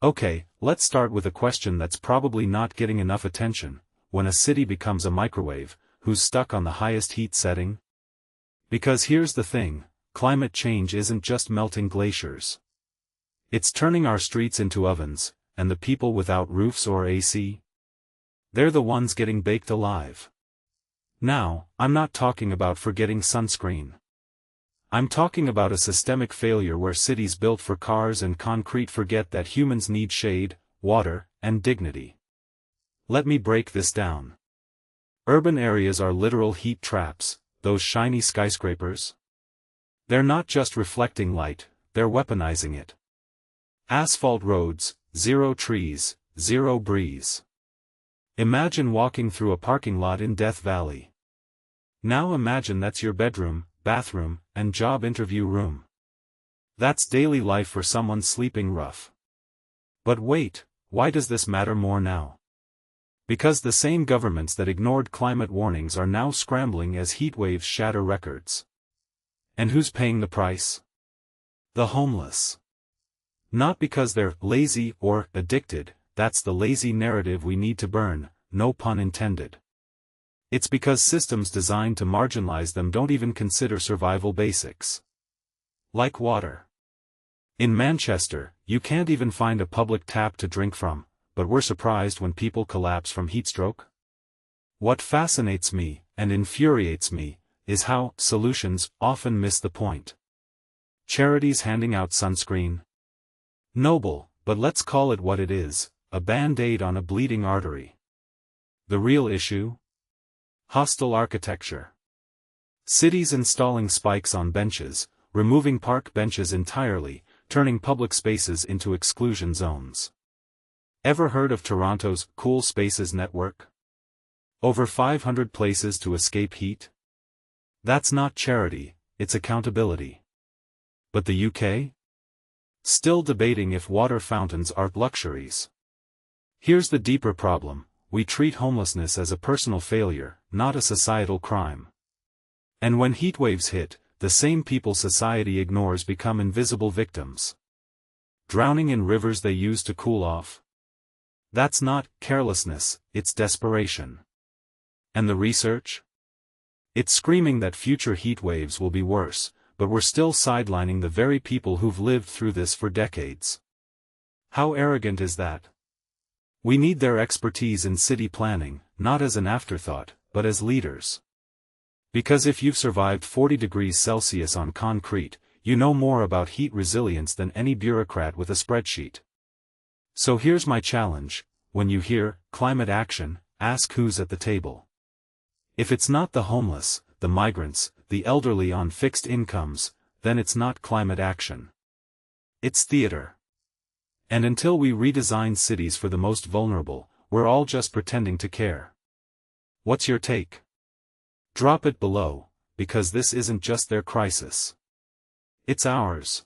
Okay, let's start with a question that's probably not getting enough attention. When a city becomes a microwave, who's stuck on the highest heat setting? Because here's the thing, climate change isn't just melting glaciers. It's turning our streets into ovens, and the people without roofs or AC? They're the ones getting baked alive. Now, I'm not talking about forgetting sunscreen. I'm talking about a systemic failure where cities built for cars and concrete forget that humans need shade, water, and dignity. Let me break this down. Urban areas are literal heat traps, those shiny skyscrapers. They're not just reflecting light, they're weaponizing it. Asphalt roads, zero trees, zero breeze. Imagine walking through a parking lot in Death Valley. Now imagine that's your bedroom, bathroom, and job interview room. That's daily life for someone sleeping rough. But wait, why does this matter more now? Because the same governments that ignored climate warnings are now scrambling as heatwaves shatter records. And who's paying the price? The homeless. Not because they're lazy or addicted, that's the lazy narrative we need to burn, no pun intended. It's because systems designed to marginalize them don't even consider survival basics. Like water. In Manchester, you can't even find a public tap to drink from, but we're surprised when people collapse from heatstroke? What fascinates me, and infuriates me, is how solutions often miss the point. Charities handing out sunscreen? Noble, but let's call it what it is, a band-aid on a bleeding artery. The real issue? Hostile architecture. Cities installing spikes on benches, removing park benches entirely, turning public spaces into exclusion zones. Ever heard of Toronto's Cool Spaces network? Over 500 places to escape heat? That's not charity, it's accountability. But the UK? Still debating if water fountains are luxuries. Here's the deeper problem. We treat homelessness as a personal failure, not a societal crime. And when heatwaves hit, the same people society ignores become invisible victims. Drowning in rivers they use to cool off. That's not carelessness, it's desperation. And the research? It's screaming that future heatwaves will be worse, but we're still sidelining the very people who've lived through this for decades. How arrogant is that? We need their expertise in city planning, not as an afterthought, but as leaders. Because if you've survived 40 degrees Celsius on concrete, you know more about heat resilience than any bureaucrat with a spreadsheet. So here's my challenge: when you hear climate action, ask who's at the table. If it's not the homeless, the migrants, the elderly on fixed incomes, then it's not climate action. It's theater. And until we redesign cities for the most vulnerable, we're all just pretending to care. What's your take? Drop it below, because this isn't just their crisis. It's ours.